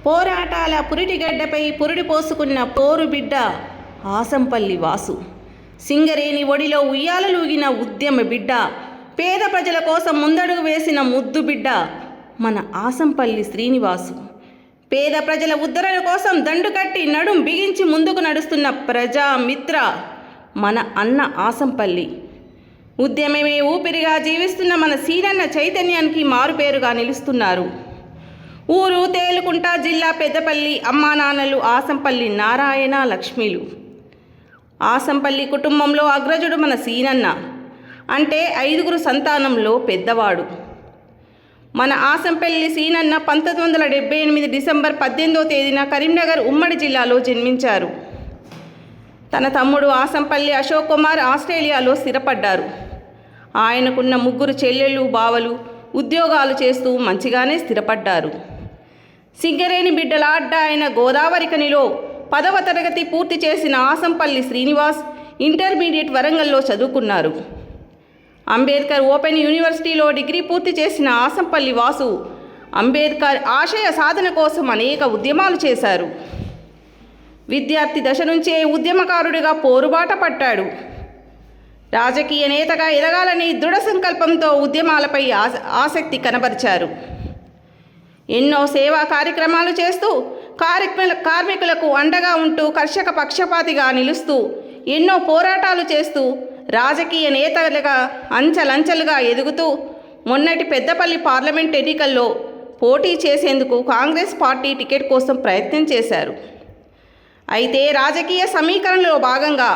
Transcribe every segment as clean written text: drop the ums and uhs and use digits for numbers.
పోరాటాల పురిటిగడ్డపై పురిడి పోసుకున్న పోరు బిడ్డ ఆసంపల్లి వాసు. సింగరేణి ఒడిలో ఉయ్యాలలూగిన ఉద్యమ బిడ్డ, పేద ప్రజల కోసం ముందడుగు వేసిన ముద్దు బిడ్డ మన ఆసంపల్లి శ్రీనివాసు. పేద ప్రజల ఉద్ధరణ కోసం దండు కట్టి నడుం బిగించి ముందుకు నడుస్తున్న ప్రజామిత్ర మన అన్న ఆసంపల్లి. ఉద్యమమే ఊపిరిగా జీవిస్తున్న మన సీనన్న చైతన్యానికి మారుపేరుగా నిలుస్తున్నారు. ఊరు తేలుకుంట, జిల్లా పెద్దపల్లి. అమ్మా నాన్నలు ఆసంపల్లి నారాయణ, లక్ష్మీలు. ఆసంపల్లి కుటుంబంలో అగ్రజుడు మన సీనన్న, అంటే 5గురు సంతానంలో పెద్దవాడు. మన ఆసంపల్లి సీనన్న 1978 డిసెంబర్ 18వ తేదీన కరీంనగర్ ఉమ్మడి జిల్లాలో జన్మించారు. తన తమ్ముడు ఆసంపల్లి అశోక్ కుమార్ ఆస్ట్రేలియాలో స్థిరపడ్డారు. ఆయనకున్న 3 చెల్లెళ్ళు, బావలు ఉద్యోగాలు చేస్తూ మంచిగానే స్థిరపడ్డారు. సింగరేణి బిడ్డలాడ్డ ఆయన గోదావరిఖనిలో 10వ తరగతి పూర్తి చేసిన ఆసంపల్లి శ్రీనివాస్ ఇంటర్మీడియట్ వరంగల్లో చదువుకున్నారు. అంబేద్కర్ ఓపెన్ యూనివర్సిటీలో డిగ్రీ పూర్తి చేసిన ఆసంపల్లి వాసు అంబేద్కర్ ఆశయ సాధన కోసం అనేక ఉద్యమాలు చేశారు. విద్యార్థి దశ నుంచే ఉద్యమకారుడిగా పోరుబాట పట్టాడు. రాజకీయ నేతగా ఎదగాలని దృఢ సంకల్పంతో ఉద్యమాలపై ఆసక్తి కనబరిచారు. ఎన్నో సేవా కార్యక్రమాలు చేస్తూ కార్మికులకు అండగా ఉంటూ కర్షక పక్షపాతిగా నిలుస్తూ ఎన్నో పోరాటాలు చేస్తూ రాజకీయ నేతలుగా అంచెలంచెలుగా ఎదుగుతూ మొన్నటి పెద్దపల్లి పార్లమెంట్ ఎన్నికల్లో పోటీ చేసేందుకు కాంగ్రెస్ పార్టీ టికెట్ కోసం ప్రయత్నం చేశారు. అయితే రాజకీయ సమీకరణలో భాగంగా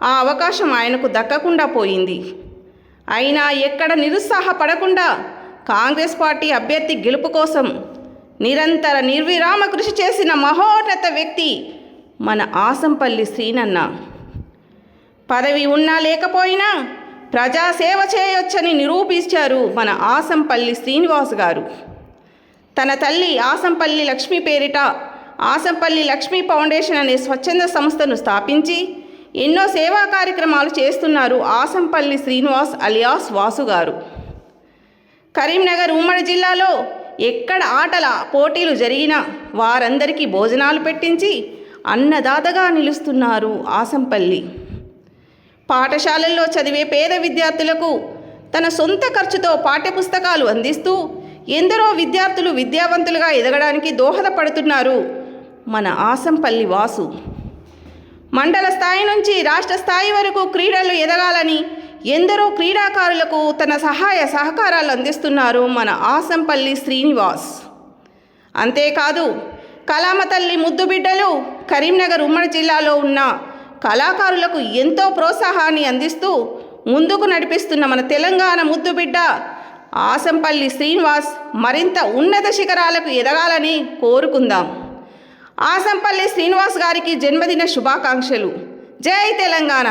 ఆ అవకాశం ఆయనకు దక్కకుండా పోయింది. అయినా ఎక్కడ నిరుత్సాహపడకుండా కాంగ్రెస్ పార్టీ అభ్యర్థి గెలుపు కోసం నిరంతర నిర్విరామ కృషి చేసిన మహోన్నత వ్యక్తి మన ఆసంపల్లి శ్రీనన్న. పదవి ఉన్నా లేకపోయినా ప్రజాసేవ చేయొచ్చని నిరూపించారు మన ఆసంపల్లి శ్రీనివాస్ గారు. తన తల్లి ఆసంపల్లి లక్ష్మి పేరిట ఆసంపల్లి లక్ష్మీ ఫౌండేషన్ అనే స్వచ్ఛంద సంస్థను స్థాపించి ఎన్నో సేవా కార్యక్రమాలు చేస్తున్నారు ఆసంపల్లి శ్రీనివాస్ అలియాస్ వాసు గారు. కరీంనగర్ ఉమ్మడి జిల్లాలో ఎక్కడ ఆటల పోటీలు జరిగినా వారందరికీ భోజనాలు పెట్టించి అన్నదాతగా నిలుస్తున్నారు ఆసంపల్లి. పాఠశాలల్లో చదివే పేద విద్యార్థులకు తన సొంత ఖర్చుతో పాఠ్యపుస్తకాలు అందిస్తూ ఎందరో విద్యార్థులు విద్యావంతులుగా ఎదగడానికి దోహదపడుతున్నారు మన ఆసంపల్లి వాసు. మండల స్థాయి నుంచి రాష్ట్ర స్థాయి వరకు క్రీడలు ఎదగాలని ఎందరో క్రీడాకారులకు తన సహాయ సహకారాలు అందిస్తున్నారు మన ఆసంపల్లి శ్రీనివాస్. అంతేకాదు కళామ తల్లి ముద్దు బిడ్డలు కరీంనగర్ ఉమ్మడి జిల్లాలో ఉన్న కళాకారులకు ఎంతో ప్రోత్సాహాన్ని అందిస్తూ ముందుకు నడిపిస్తున్న మన తెలంగాణ ముద్దు బిడ్డ ఆసంపల్లి శ్రీనివాస్ మరింత ఉన్నత శిఖరాలకు ఎదగాలని కోరుకుందాం. ఆసంపల్లి శ్రీనివాస్ గారికి జన్మదిన శుభాకాంక్షలు. జై తెలంగాణ.